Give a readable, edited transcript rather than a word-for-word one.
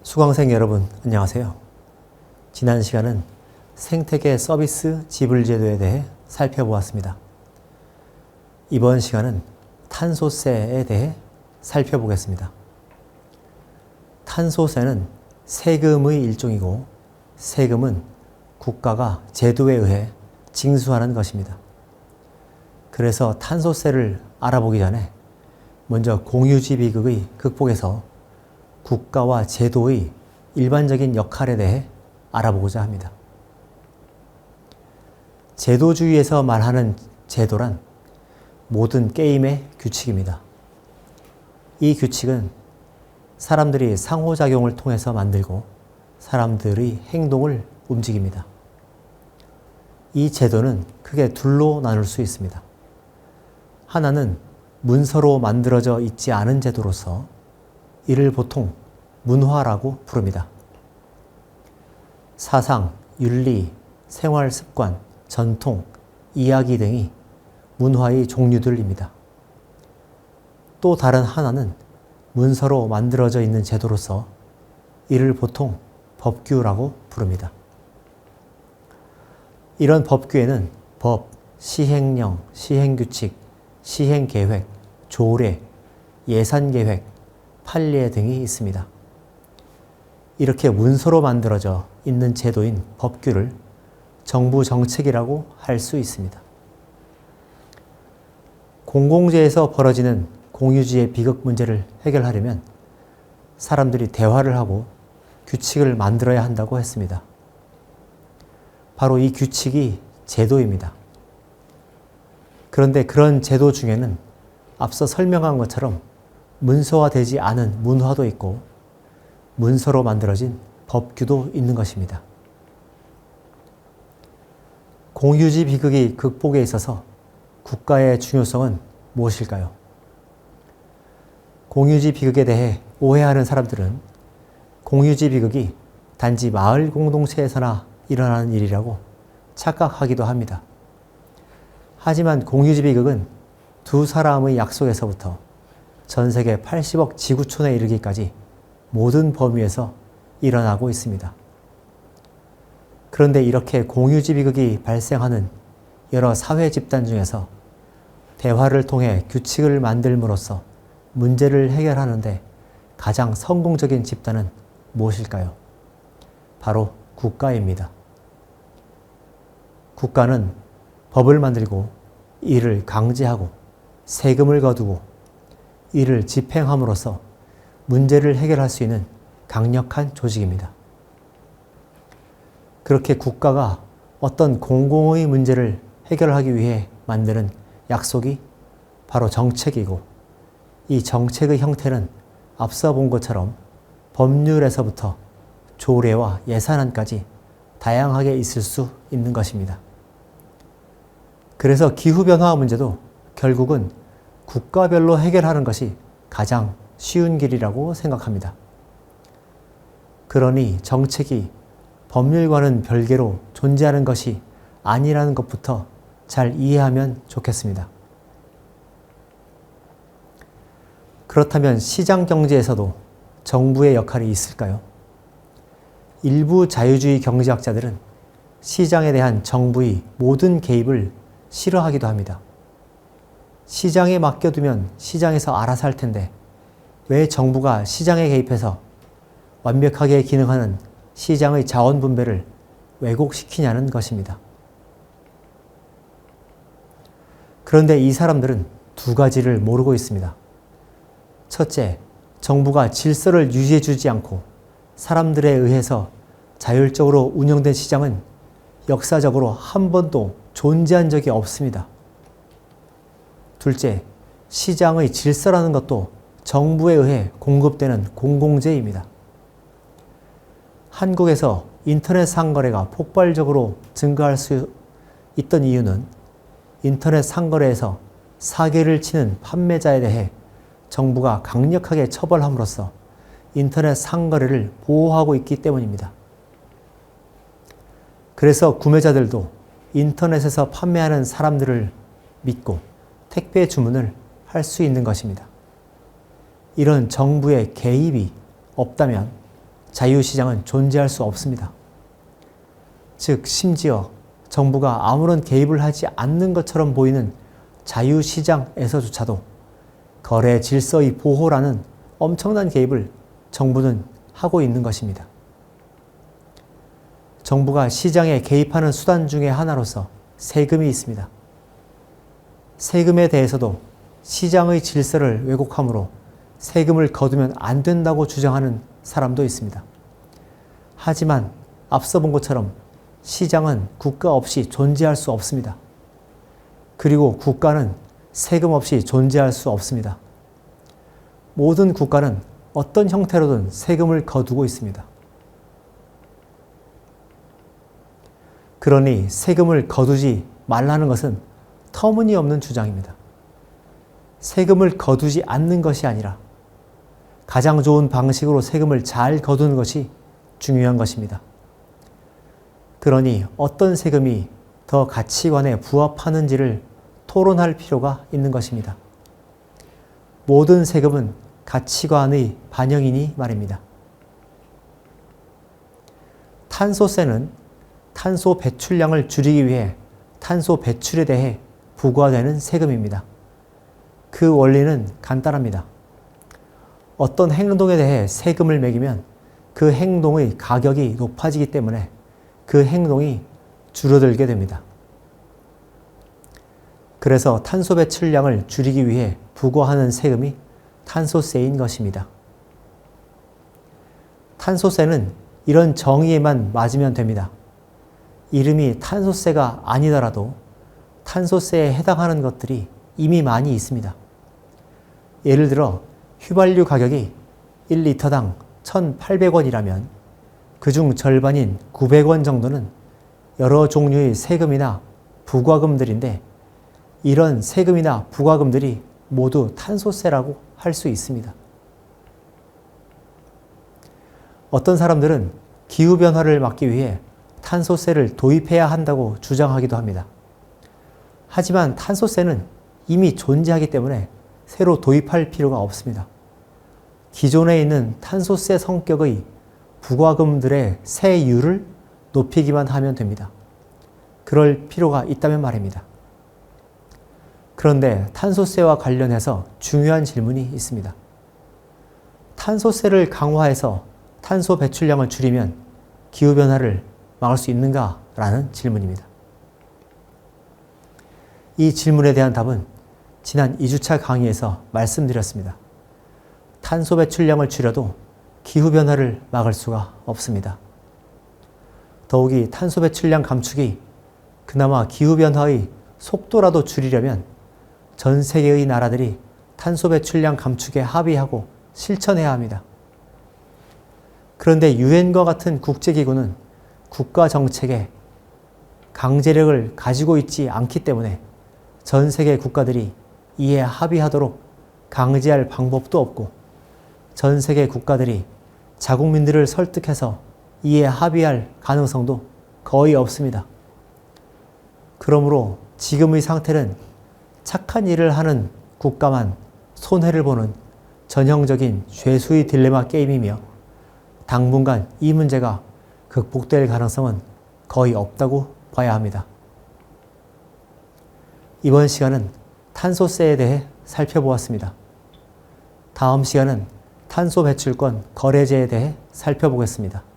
수강생 여러분, 안녕하세요. 지난 시간은 생태계 서비스 지불 제도에 대해 살펴보았습니다. 이번 시간은 탄소세에 대해 살펴보겠습니다. 탄소세는 세금의 일종이고, 세금은 국가가 제도에 의해 징수하는 것입니다. 그래서 탄소세를 알아보기 전에 먼저 공유지 비극의 극복에서 국가와 제도의 일반적인 역할에 대해 알아보고자 합니다. 제도주의에서 말하는 제도란 모든 게임의 규칙입니다. 이 규칙은 사람들이 상호작용을 통해서 만들고 사람들의 행동을 움직입니다. 이 제도는 크게 둘로 나눌 수 있습니다. 하나는 문서로 만들어져 있지 않은 제도로서 이를 보통 문화라고 부릅니다. 사상, 윤리, 생활 습관, 전통, 이야기 등이 문화의 종류들입니다. 또 다른 하나는 문서로 만들어져 있는 제도로서 이를 보통 법규라고 부릅니다. 이런 법규에는 법, 시행령, 시행규칙, 시행계획, 조례, 예산계획, 판례 등이 있습니다. 이렇게 문서로 만들어져 있는 제도인 법규를 정부 정책이라고 할 수 있습니다. 공공재에서 벌어지는 공유지의 비극 문제를 해결하려면 사람들이 대화를 하고 규칙을 만들어야 한다고 했습니다. 바로 이 규칙이 제도입니다. 그런데 그런 제도 중에는 앞서 설명한 것처럼 문서화되지 않은 문화도 있고 문서로 만들어진 법규도 있는 것입니다. 공유지 비극이 극복에 있어서 국가의 중요성은 무엇일까요? 공유지 비극에 대해 오해하는 사람들은 공유지 비극이 단지 마을 공동체에서나 일어나는 일이라고 착각하기도 합니다. 하지만 공유지 비극은 두 사람의 약속에서부터 전 세계 80억 지구촌에 이르기까지 모든 범위에서 일어나고 있습니다. 그런데 이렇게 공유지 비극이 발생하는 여러 사회 집단 중에서 대화를 통해 규칙을 만들므로써 문제를 해결하는데 가장 성공적인 집단은 무엇일까요? 바로 국가입니다. 국가는 법을 만들고 이를 강제하고 세금을 거두고 이를 집행함으로써 문제를 해결할 수 있는 강력한 조직입니다. 그렇게 국가가 어떤 공공의 문제를 해결하기 위해 만드는 약속이 바로 정책이고 이 정책의 형태는 앞서 본 것처럼 법률에서부터 조례와 예산안까지 다양하게 있을 수 있는 것입니다. 그래서 기후변화 문제도 결국은 국가별로 해결하는 것이 가장 쉬운 길이라고 생각합니다. 그러니 정책이 법률과는 별개로 존재하는 것이 아니라는 것부터 잘 이해하면 좋겠습니다. 그렇다면 시장 경제에서도 정부의 역할이 있을까요? 일부 자유주의 경제학자들은 시장에 대한 정부의 모든 개입을 싫어하기도 합니다. 시장에 맡겨두면 시장에서 알아서 할 텐데 왜 정부가 시장에 개입해서 완벽하게 기능하는 시장의 자원 분배를 왜곡시키냐는 것입니다. 그런데 이 사람들은 두 가지를 모르고 있습니다. 첫째, 정부가 질서를 유지해주지 않고 사람들에 의해서 자율적으로 운영된 시장은 역사적으로 한 번도 존재한 적이 없습니다. 둘째, 시장의 질서라는 것도 정부에 의해 공급되는 공공재입니다. 한국에서 인터넷 상거래가 폭발적으로 증가할 수 있던 이유는 인터넷 상거래에서 사기를 치는 판매자에 대해 정부가 강력하게 처벌함으로써 인터넷 상거래를 보호하고 있기 때문입니다. 그래서 구매자들도 인터넷에서 판매하는 사람들을 믿고 택배 주문을 할 수 있는 것입니다. 이런 정부의 개입이 없다면 자유시장은 존재할 수 없습니다. 즉, 심지어 정부가 아무런 개입을 하지 않는 것처럼 보이는 자유시장에서조차도 거래 질서의 보호라는 엄청난 개입을 정부는 하고 있는 것입니다. 정부가 시장에 개입하는 수단 중에 하나로서 세금이 있습니다. 세금에 대해서도 시장의 질서를 왜곡함으로 세금을 거두면 안 된다고 주장하는 사람도 있습니다. 하지만 앞서 본 것처럼 시장은 국가 없이 존재할 수 없습니다. 그리고 국가는 세금 없이 존재할 수 없습니다. 모든 국가는 어떤 형태로든 세금을 거두고 있습니다. 그러니 세금을 거두지 말라는 것은 터무니없는 주장입니다. 세금을 거두지 않는 것이 아니라 가장 좋은 방식으로 세금을 잘 거두는 것이 중요한 것입니다. 그러니 어떤 세금이 더 가치관에 부합하는지를 토론할 필요가 있는 것입니다. 모든 세금은 가치관의 반영이니 말입니다. 탄소세는 탄소 배출량을 줄이기 위해 탄소 배출에 대해 부과되는 세금입니다. 그 원리는 간단합니다. 어떤 행동에 대해 세금을 매기면 그 행동의 가격이 높아지기 때문에 그 행동이 줄어들게 됩니다. 그래서 탄소 배출량을 줄이기 위해 부과하는 세금이 탄소세인 것입니다. 탄소세는 이런 정의에만 맞으면 됩니다. 이름이 탄소세가 아니더라도 탄소세에 해당하는 것들이 이미 많이 있습니다. 예를 들어 휘발유 가격이 1리터당 1,800원이라면 그중 절반인 900원 정도는 여러 종류의 세금이나 부과금들인데 이런 세금이나 부과금들이 모두 탄소세라고 할 수 있습니다. 어떤 사람들은 기후변화를 막기 위해 탄소세를 도입해야 한다고 주장하기도 합니다. 하지만 탄소세는 이미 존재하기 때문에 새로 도입할 필요가 없습니다. 기존에 있는 탄소세 성격의 부과금들의 세율을 높이기만 하면 됩니다. 그럴 필요가 있다면 말입니다. 그런데 탄소세와 관련해서 중요한 질문이 있습니다. 탄소세를 강화해서 탄소 배출량을 줄이면 기후변화를 막을 수 있는가라는 질문입니다. 이 질문에 대한 답은 지난 2주차 강의에서 말씀드렸습니다. 탄소 배출량을 줄여도 기후변화를 막을 수가 없습니다. 더욱이 탄소 배출량 감축이 그나마 기후변화의 속도라도 줄이려면 전 세계의 나라들이 탄소 배출량 감축에 합의하고 실천해야 합니다. 그런데 유엔과 같은 국제기구는 국가 정책에 강제력을 가지고 있지 않기 때문에 전 세계 국가들이 이에 합의하도록 강제할 방법도 없고 전 세계 국가들이 자국민들을 설득해서 이에 합의할 가능성도 거의 없습니다. 그러므로 지금의 상태는 착한 일을 하는 국가만 손해를 보는 전형적인 죄수의 딜레마 게임이며 당분간 이 문제가 극복될 가능성은 거의 없다고 봐야 합니다. 이번 시간은 탄소세에 대해 살펴보았습니다. 다음 시간은 탄소 배출권 거래제에 대해 살펴보겠습니다.